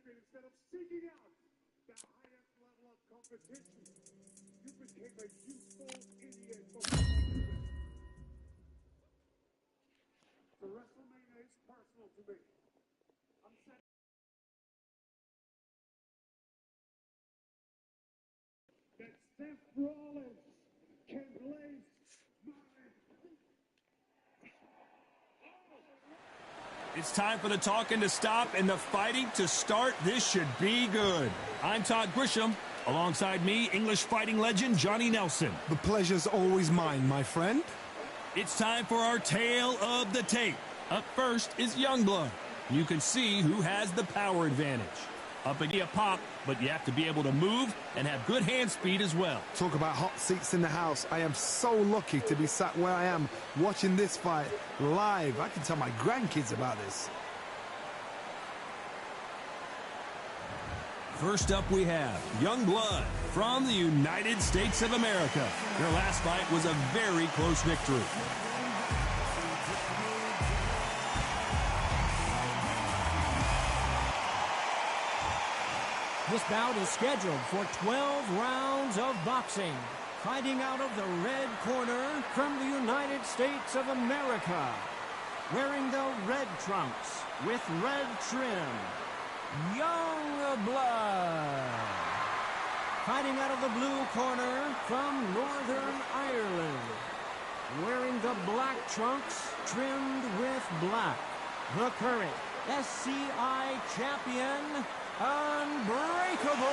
Instead of seeking out the highest level of competition, you became a useful idiot for the WrestleMania is personal to me. I'm saying that Seth Rollins can blaze It's time for the talking to stop and the fighting to start. This should be good. I'm Todd Grisham. Alongside me, English fighting legend Johnny Nelson. The pleasure's always mine, my friend. It's time for our tale of the tape. Up first is Youngblood. You can see who has the power advantage. Up against a pop, but you have to be able to move and have good hand speed as well. Talk about hot seats in the house. I am so lucky to be sat where I am watching this fight live. I can tell my grandkids about this. First up we have Youngblood from the United States of America. Their last fight was a very close victory. This bout is scheduled for 12 rounds of boxing. Fighting out of the red corner from the United States of America. Wearing the red trunks with red trim, Youngblood. Fighting out of the blue corner from Northern Ireland. Wearing the black trunks trimmed with black. The current SCI champion, Unbreakable.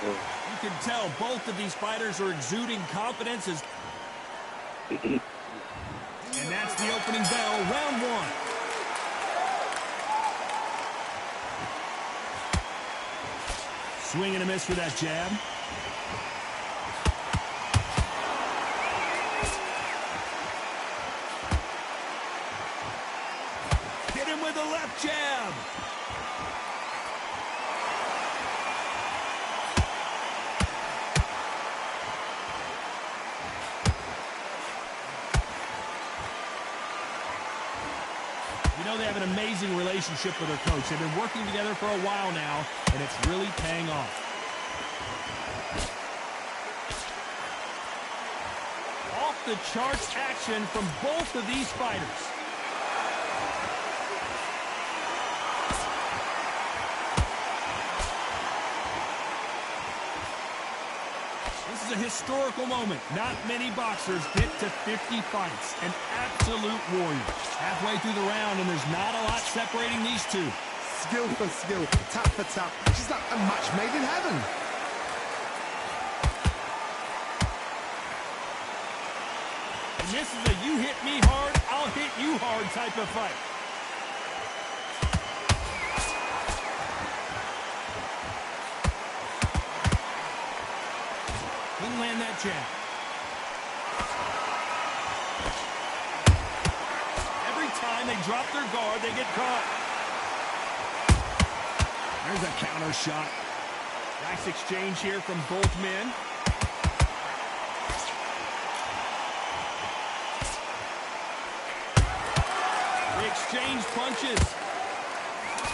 You can tell both of these fighters are exuding confidence as... And that's the opening bell, round one. Swing and a miss for that jab. Hit him with a left jab. They have an amazing relationship with their coach. They've been working together for a while now, and it's really paying off. Off the charts action from both of these fighters. This is a historical moment. Not many boxers get to 50 fights. An absolute warrior. Halfway through the round, and there's not a lot separating these two. Skill for skill, tap for tap. She's like a match made in heaven. And this is a you hit me hard, I'll hit you hard type of fight. Couldn't land that jab. They drop their guard, they get caught. There's a counter shot. Nice exchange here from both men. They exchange punches.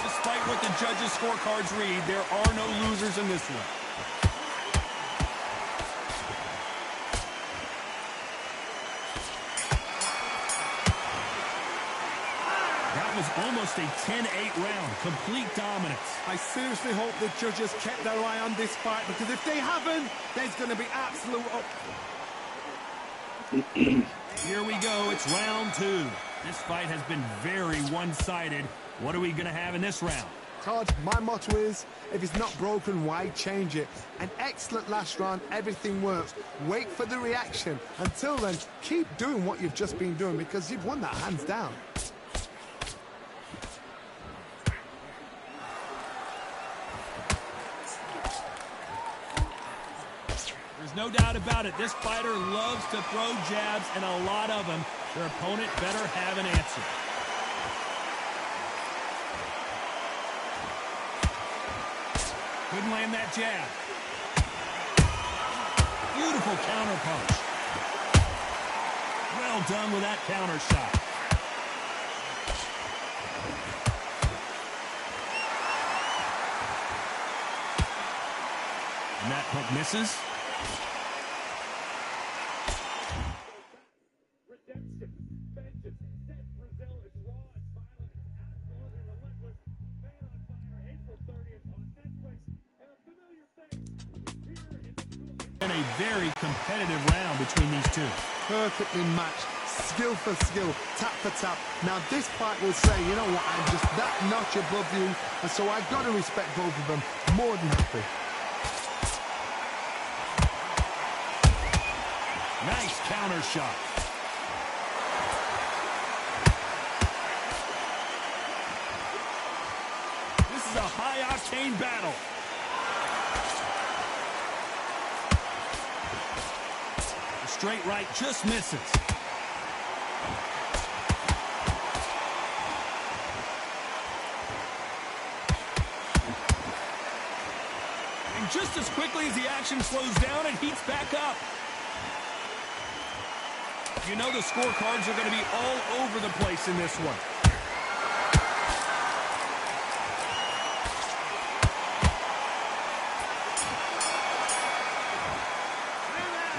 Despite what the judges' scorecards read, there are no losers in this one. Was almost a 10-8 round. Complete dominance. I seriously hope the judges kept their eye on this fight, because if they haven't, there's going to be absolute... Here we go. It's round two. This fight has been very one-sided. What are we going to have in this round? Todd, my motto is, if it's not broken, why change it? An excellent last round, everything works. Wait for the reaction. Until then, keep doing what you've just been doing because you've won that hands down. There's no doubt about it. This fighter loves to throw jabs, and a lot of them. Their opponent better have an answer. Couldn't land that jab. Beautiful counter punch. Well done with that counter shot. And that hook misses. Redemption, vengeance, set Brazil is raw, it's violent, absolutely relentless. Man on Fire, April 30th on Netflix, and a familiar face here in the And a very competitive round between these two. Perfectly matched, skill for skill, tap for tap. Now this fight will say, you know what, I'm just that notch above you, and so I've got to respect both of them. More than happy. Nice counter shot. This is a high-octane battle. The straight right just misses. And just as quickly as the action slows down, it heats back up. You know the scorecards are going to be all over the place in this one.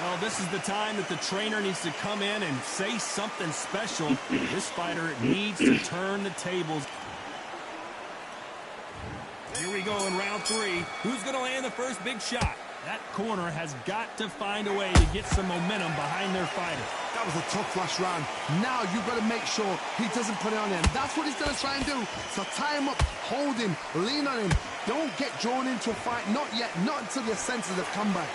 Well, this is the time that the trainer needs to come in and say something special. This fighter needs to turn the tables. Here we go in round 3. Who's going to land the first big shot? That corner has got to find a way to get some momentum behind their fighter. That was a tough last round. Now you've got to make sure he doesn't put it on him. That's what he's going to try and do. So tie him up, hold him, lean on him. Don't get drawn into a fight. Not yet. Not until your senses have come back.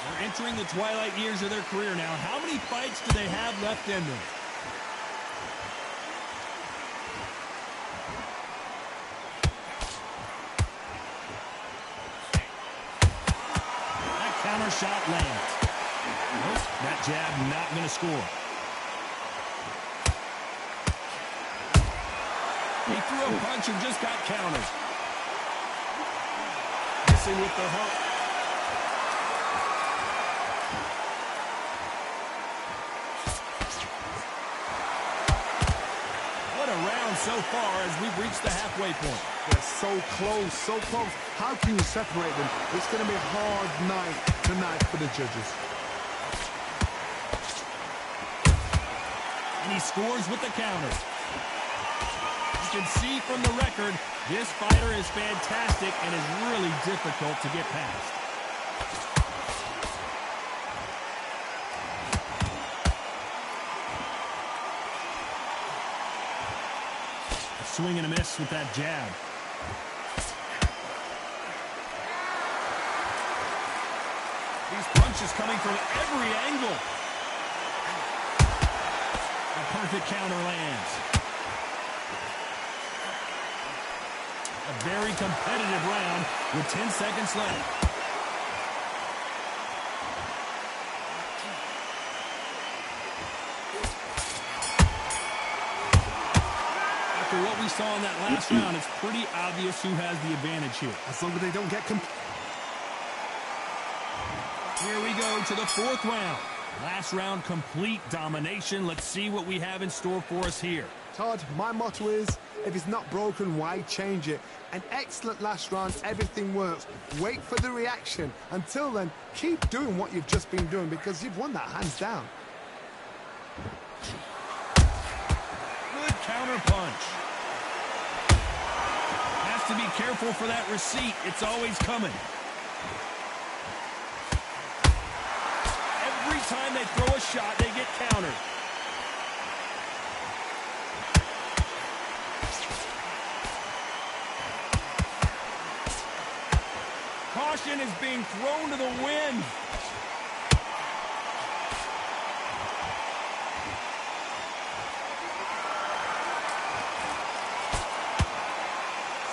They're entering the twilight years of their career now. How many fights do they have left in them? Counter shot lands. Nope, that jab not going to score. He threw a punch and just got countered. Missing with the hook. What a round so far as we've reached the halfway point. They're so close, so close. How can you separate them? It's going to be a hard night tonight for the judges. And he scores with the counter. You can see from the record, this fighter is fantastic and is really difficult to get past. A swing and a miss with that jab. These punches coming from every angle. A perfect counter lands. A very competitive round with 10 seconds left. After what we saw in that last round, it's pretty obvious who has the advantage here. As long as they don't get Here we go to the 4th round. Last round, complete domination. Let's see what we have in store for us here. Todd, my motto is, if it's not broken, why change it? An excellent last round, everything works. Wait for the reaction. Until then, keep doing what you've just been doing because you've won that hands down. Good counter punch. Has to be careful for that receipt. It's always coming. Every time they throw a shot, they get countered. Caution is being thrown to the wind.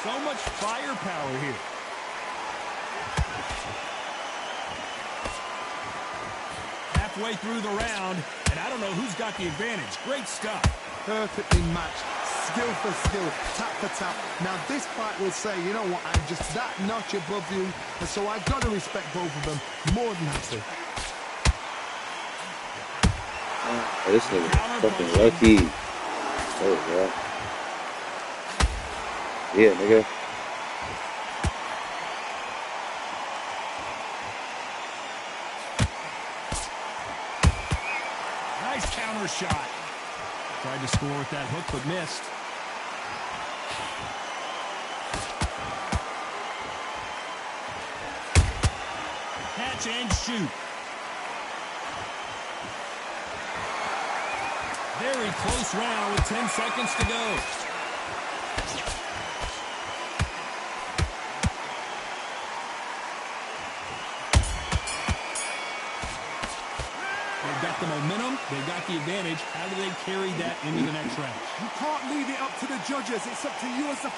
So much firepower here. Halfway through the round, and I don't know who's got the advantage. Great stuff. Perfectly matched, skill for skill, tap for tap. Now this fight will say, you know what, I'm just that notch above you, and so I've got to respect both of them more than happy. Oh, this nigga fucking lucky. Oh, yeah. Yeah, nigga. Nice counter shot. Tried to score with that hook, but missed. Catch and shoot. Very close round with 10 seconds to go. They've got the momentum. They've got the advantage. How do they carry that into the next round? You can't leave it up to the judges. It's up to you as a...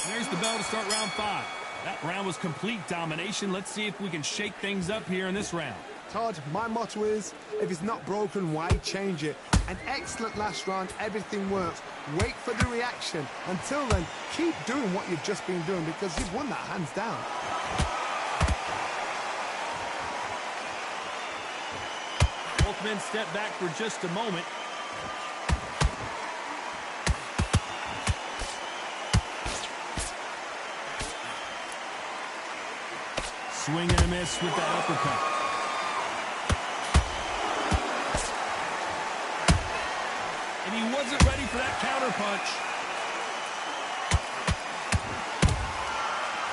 There's the bell to start round 5. That round was complete domination. Let's see if we can shake things up here in this round. Todd, my motto is, if it's not broken, why change it? An excellent last round, everything works. Wait for the reaction. Until then, keep doing what you've just been doing because you've won that hands down. Both men step back for just a moment. Swing and a miss with that uppercut. And he wasn't ready for that counter punch.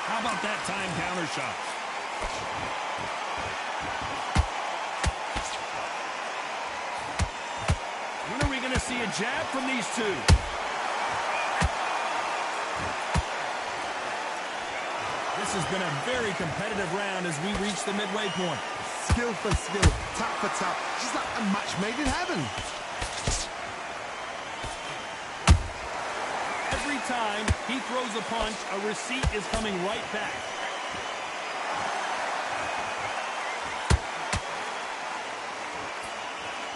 How about that time counter shot? When are we going to see a jab from these two? This has been a very competitive round as we reach the midway point. Skill for skill, tap for tap. Just like a match made in heaven. Every time he throws a punch, a receipt is coming right back.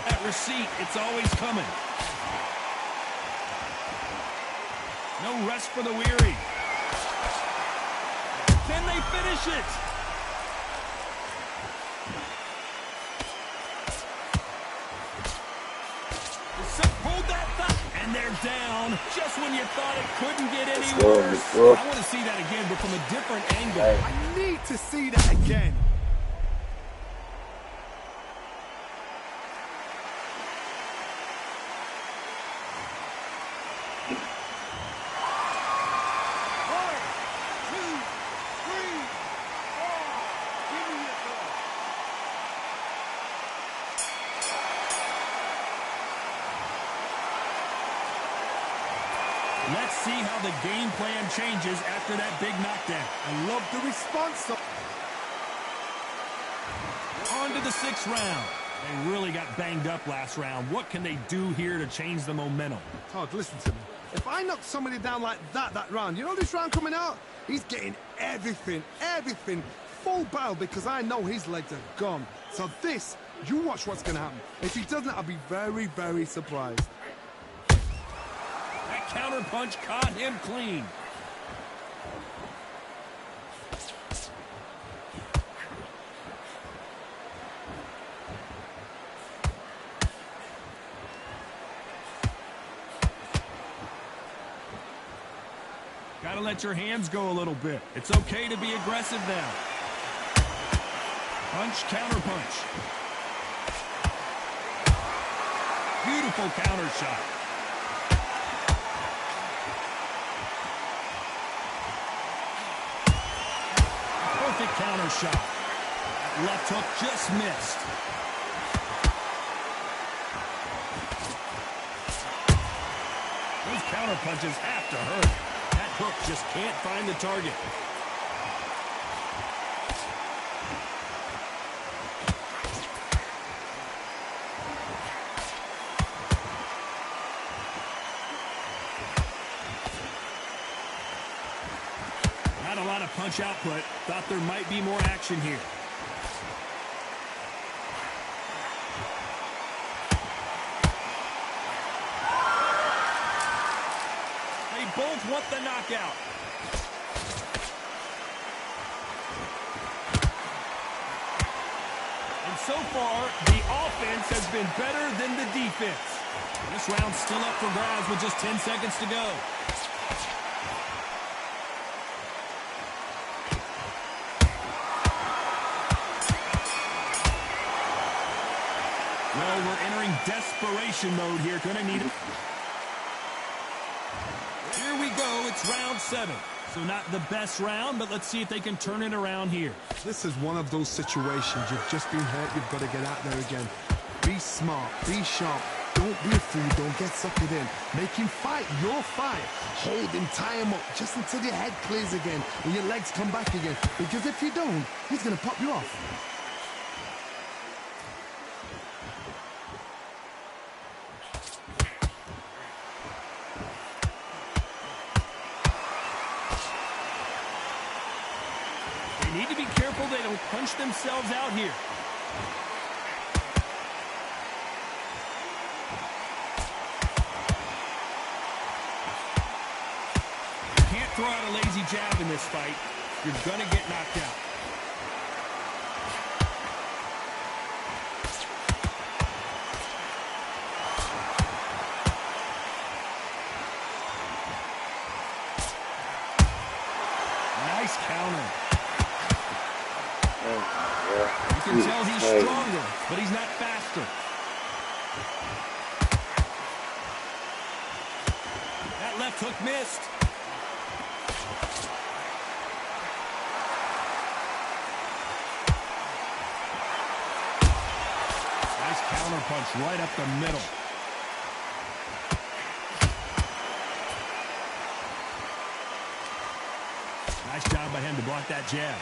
That receipt, it's always coming. No rest for the weary. Can they finish it? Hold that thought. And they're down just when you thought it couldn't get any worse. I want to see that again, but from a different angle. I need to see that again. Let's see how the game plan changes after that big knockdown. I love the response. On to the 6th round. They really got banged up last round. What can they do here to change the momentum? Todd, listen to me. If I knock somebody down like that round, you know this round coming out? He's getting everything, full barrel because I know his legs are gone. So this, you watch what's going to happen. If he doesn't, I'll be very, very surprised. That counter punch caught him clean. Gotta let your hands go a little bit. It's okay to be aggressive now. Punch, counter punch. Beautiful counter shot. Perfect counter shot. Left hook just missed. Those counter punches have to hurt. That hook just can't find the target. a lot of punch output. Thought there might be more action here. They both want the knockout. And so far, the offense has been better than the defense. This round's still up for grabs with just 10 seconds to go. Well, we're entering desperation mode here. Gonna need it. Here we go. It's round 7. So not the best round, but let's see if they can turn it around here. This is one of those situations. You've just been hurt. You've got to get out there again. Be smart. Be sharp. Don't be a fool. Don't get suckered in. Make him fight your fight. Hold him. Tie him up just until your head clears again and your legs come back again. Because if you don't, he's going to pop you off. Need to be careful they don't punch themselves out here. You can't throw out a lazy jab in this fight. You're gonna get knocked out. Nice counter. You can tell he's stronger, but he's not faster. That left hook missed. Nice counter punch right up the middle. Nice job by him to block that jab.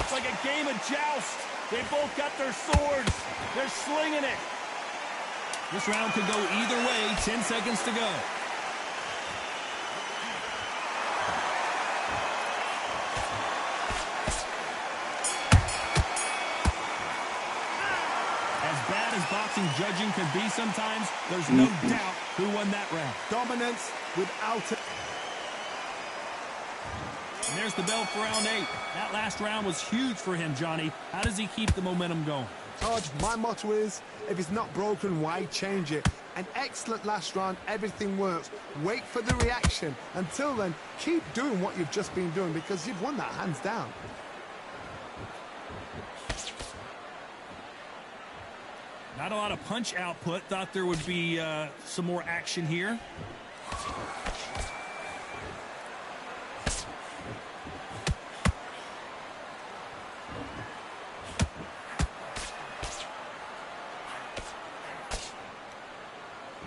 Like a game of joust. They both got their swords. They're slinging it. This round could go either way. 10 seconds to go. As bad as boxing judging can be sometimes, there's no doubt who won that round. Dominance without it. And there's the bell for round 8. That last round was huge for him, Johnny. How does he keep the momentum going? Todd, my motto is, if it's not broken, why change it? An excellent last round, everything works. Wait for the reaction. Until then, keep doing what you've just been doing because you've won that hands down. Not a lot of punch output. Thought there would be some more action here.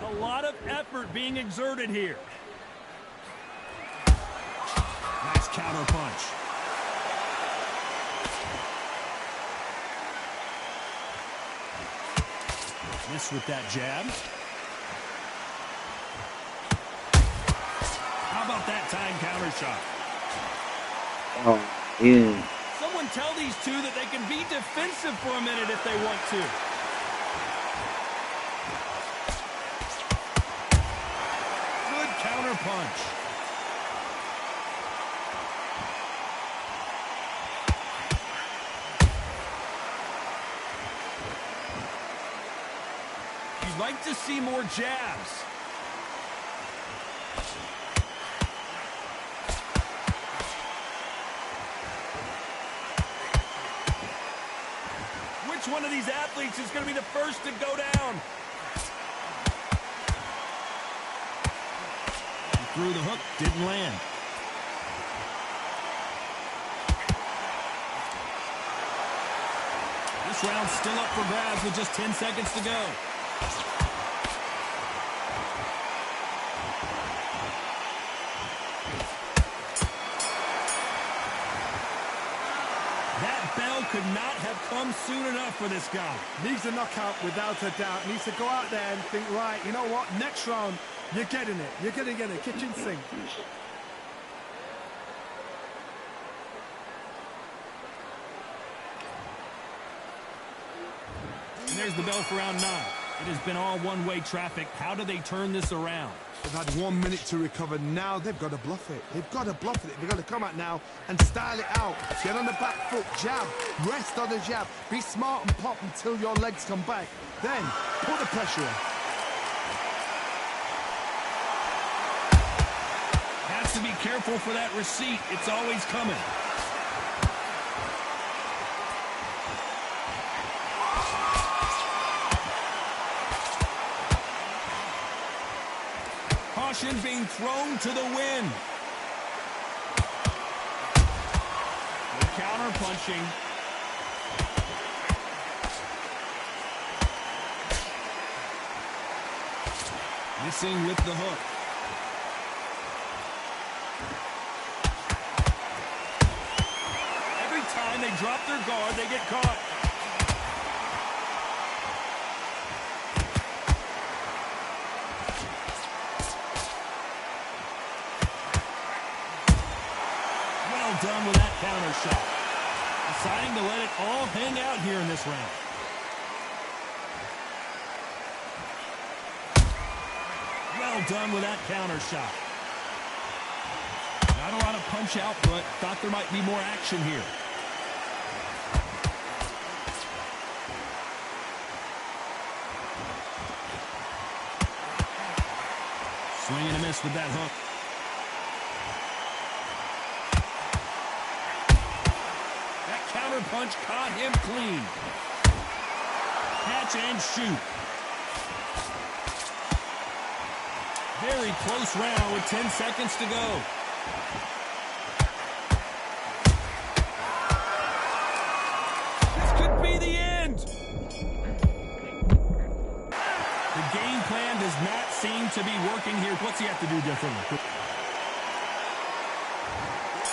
A lot of effort being exerted here. Nice counter punch. Miss with that jab. How about that time counter shot? Oh, yeah. Someone tell these two that they can be defensive for a minute if they want to. Good counter punch. You'd like to see more jabs. Which one of these athletes is going to be the first to go down? He threw the hook, didn't land. This round's still up for grabs with just 10 seconds to go. That bell could not have come come soon enough for this guy. Needs a knockout without a doubt. Needs to go out there and think, right, you know what? Next round, you're getting it. You're going to get a kitchen sink. And there's the bell for round 9. It has been all one-way traffic. How do they turn this around? They've had 1 minute to recover. Now they've got to bluff it. They've got to bluff it. They've got to come out now and style it out. Get on the back foot, jab, rest on the jab. Be smart and pop until your legs come back. Then put the pressure on. Has to be careful for that receipt. It's always coming. Caution being thrown to the wind. No counter punching. Missing with the hook. Every time they drop their guard, they get caught. Done with that counter shot. Deciding to let it all hang out here in this round. Well done with that counter shot. Not a lot of punch output. Thought there might be more action here. Swing and a miss with that hook. Counter punch caught him clean. Catch and shoot. Very close round with 10 seconds to go. This could be the end. The game plan does not seem to be working here. What's he have to do differently?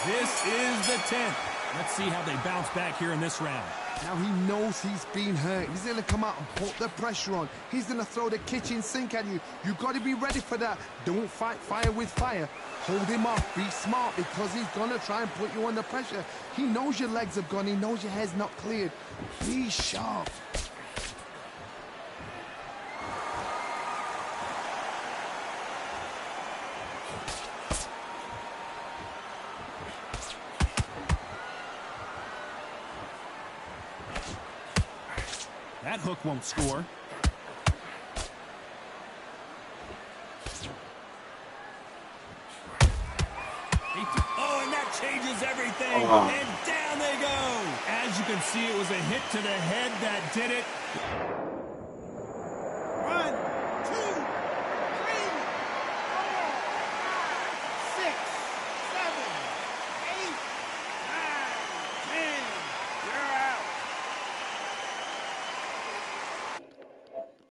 This is the 10th. Let's see how they bounce back here in this round. Now he knows he's been hurt. He's going to come out and put the pressure on. He's going to throw the kitchen sink at you. You've got to be ready for that. Don't fight fire with fire. Hold him off. Be smart because he's going to try and put you under pressure. He knows your legs have gone. He knows your head's not cleared. Be sharp. That hook won't score. Oh, and that changes everything. And down they go. As you can see, it was a hit to the head that did it. Run.